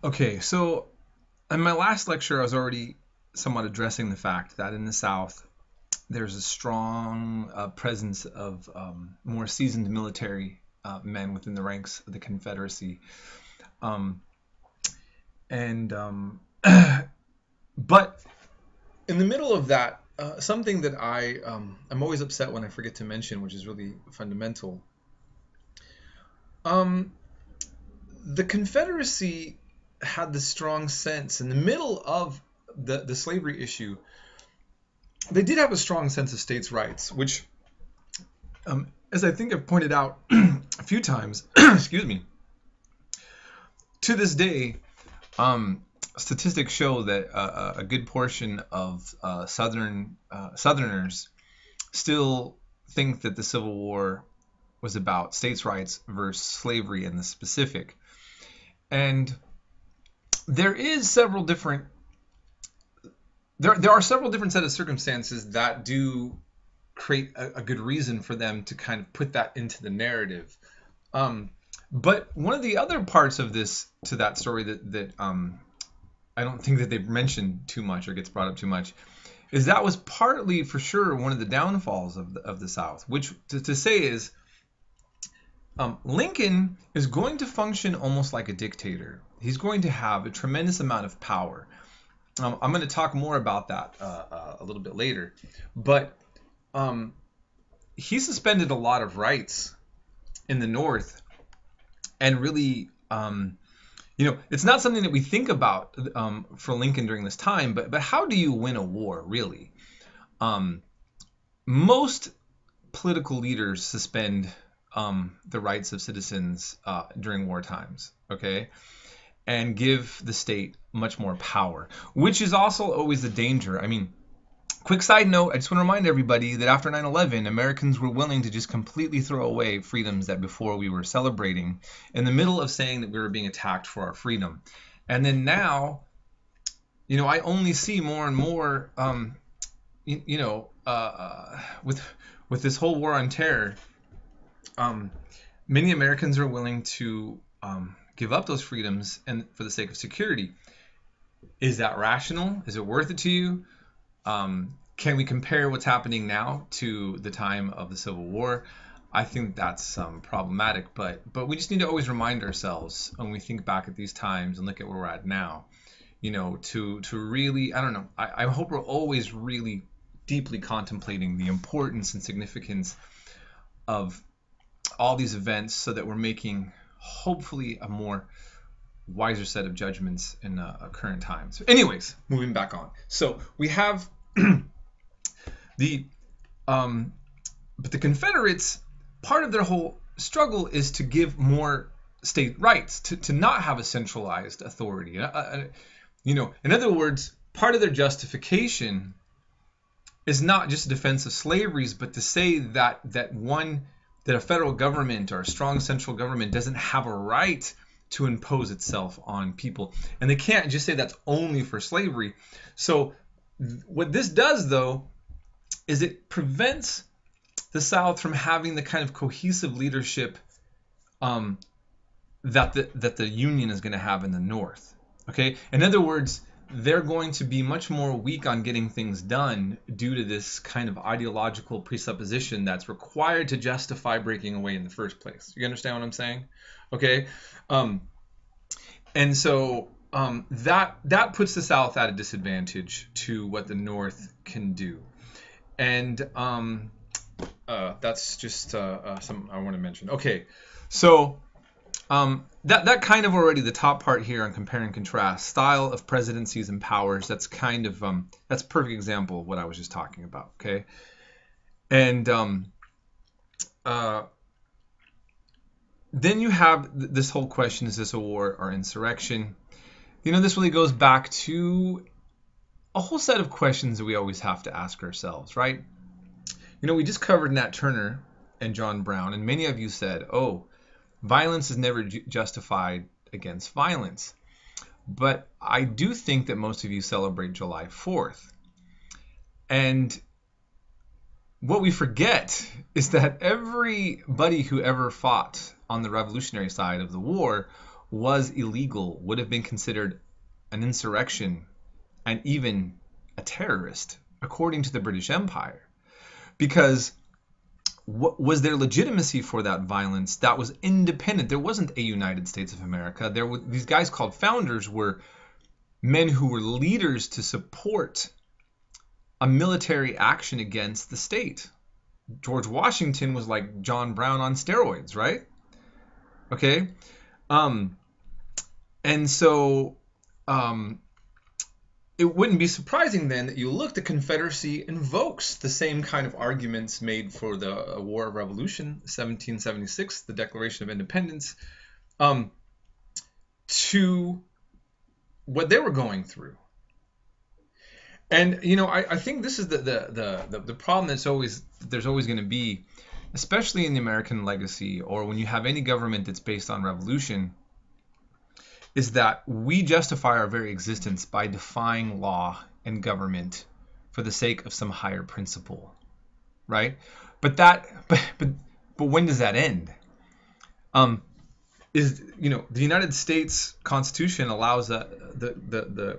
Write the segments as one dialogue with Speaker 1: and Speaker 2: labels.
Speaker 1: Okay, so in my last lecture, I was already somewhat addressing the fact that in the South, there's a strong presence of more seasoned military men within the ranks of the Confederacy. Um, and But in the middle of that, something that I'm always upset when I forget to mention, which is really fundamental. Um, the Confederacy had the strong sense in the middle of the slavery issue. They did have a strong sense of states' rights, which, as I think I've pointed out a few times, excuse me, to this day, statistics show that a good portion of Southerners still think that the Civil War was about states' rights versus slavery in the specific. And there is several different there are several different set of circumstances that do create a good reason for them to kind of put that into the narrative. But one of the other parts of this to that story that I don't think that they've mentioned too much or gets brought up too much is that was partly for sure one of the downfalls of the South, which to say is Lincoln is going to function almost like a dictator. He's going to have a tremendous amount of power. I'm going to talk more about that a little bit later, but he suspended a lot of rights in the North, and really, it's not something that we think about for Lincoln during this time. But how do you win a war, really? Most political leaders suspend the rights of citizens during war times. Okay. And give the state much more power, which is also always the danger. I mean, quick side note, I just want to remind everybody that after 9/11, Americans were willing to just completely throw away freedoms that before we were celebrating in the middle of saying that we were being attacked for our freedom. And then now, I only see more and more, with this whole war on terror, many Americans are willing to give up those freedoms and for the sake of security. Is that rational? Is it worth it to you? Can we compare what's happening now to the time of the Civil War? I think that's problematic, but we just need to always remind ourselves when we think back at these times and look at where we're at now, to really, I don't know, I hope we're always really deeply contemplating the importance and significance of all these events so that we're making hopefully a more wiser set of judgments in a current time. So anyways, moving back on. So we have but the Confederates, part of their whole struggle is to give more state rights, to not have a centralized authority. In other words, part of their justification is not just a defense of slavery, but to say that a federal government or a strong central government doesn't have a right to impose itself on people. And they can't just say that's only for slavery. So what this does, though, is it prevents the South from having the kind of cohesive leadership that the Union is going to have in the North. Okay? In other words, they're going to be much more weak on getting things done due to this kind of ideological presupposition that's required to justify breaking away in the first place. You understand what I'm saying? Okay? And so that puts the South at a disadvantage to what the North can do. And that's just something I want to mention. Okay, so that kind of already the top part here on compare and contrast, style of presidencies and powers. That's kind of that's a perfect example of what I was just talking about. Okay, and then you have this whole question: is this a war or insurrection? This really goes back to a whole set of questions that we always have to ask ourselves, right? We just covered Nat Turner and John Brown, and many of you said, oh, violence is never justified against violence. But I do think that most of you celebrate July 4th. And what we forget is that everybody who ever fought on the revolutionary side of the war was illegal, would have been considered an insurrection and even a terrorist, according to the British Empire. Because what was there legitimacy for that violence that was independent? There wasn't a United States of America. There were these guys called founders, were men who were leaders to support a military action against the state. George Washington was like John Brown on steroids, right? Okay. And so it wouldn't be surprising then that you look, the Confederacy invokes the same kind of arguments made for the War of Revolution, 1776, the Declaration of Independence, to what they were going through. And, you know, I think this is the problem there's always going to be, especially in the American legacy, or when you have any government that's based on revolution, is that we justify our very existence by defying law and government for the sake of some higher principle, right? But when does that end? The United States Constitution allows the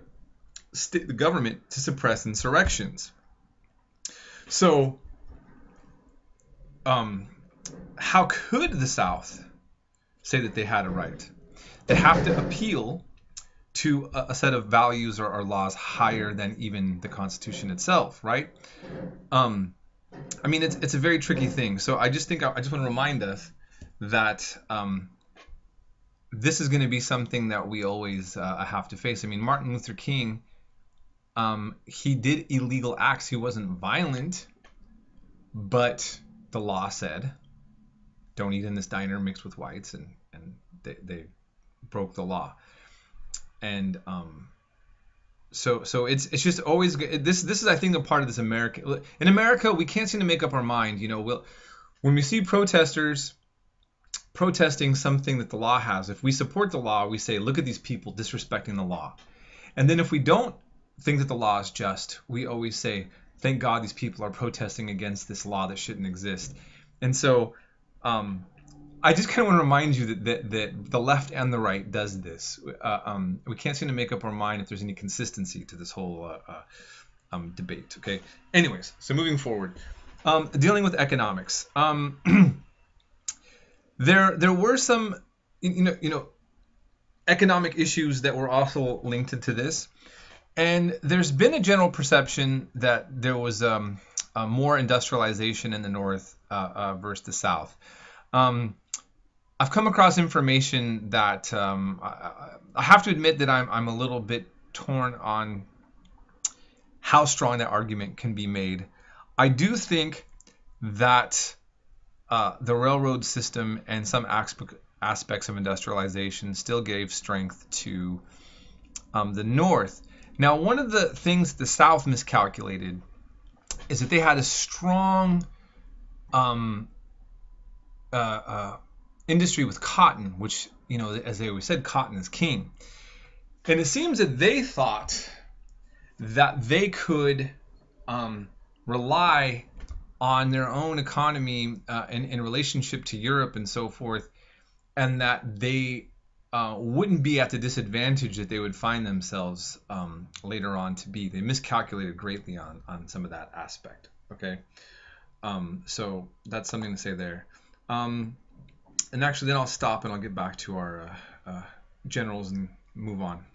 Speaker 1: government to suppress insurrections. So, how could the South say that they had a right? They have to appeal to a set of values or laws higher than even the Constitution itself, right? I mean, it's a very tricky thing. So I just want to remind us that this is going to be something that we always have to face. I mean, Martin Luther King, he did illegal acts. He wasn't violent, but the law said, don't eat in this diner mixed with whites, and they broke the law. And so it's just always this is, I think, a part of this America. In America, we can't seem to make up our mind. You know, when we see protesters protesting something that the law has, if we support the law, we say, look at these people disrespecting the law. And then if we don't think that the law is just, we always say, thank God these people are protesting against this law that shouldn't exist. And so I just kind of want to remind you that the left and the right does this. We can't seem to make up our mind if there's any consistency to this whole debate. Okay. Anyways, so moving forward, dealing with economics. There were some, economic issues that were also linked to this, and there's been a general perception that there was more industrialization in the North versus the South. I've come across information that I have to admit that I'm a little bit torn on how strong that argument can be made. I do think that the railroad system and some aspects of industrialization still gave strength to the North. Now, one of the things the South miscalculated is that they had a strong industry with cotton, which, as they always said, cotton is king. And it seems that they thought that they could rely on their own economy in relationship to Europe and so forth, and that they wouldn't be at the disadvantage that they would find themselves later on to be. They miscalculated greatly on some of that aspect. Okay, so that's something to say there. And actually, then I'll stop and I'll get back to our generals and move on.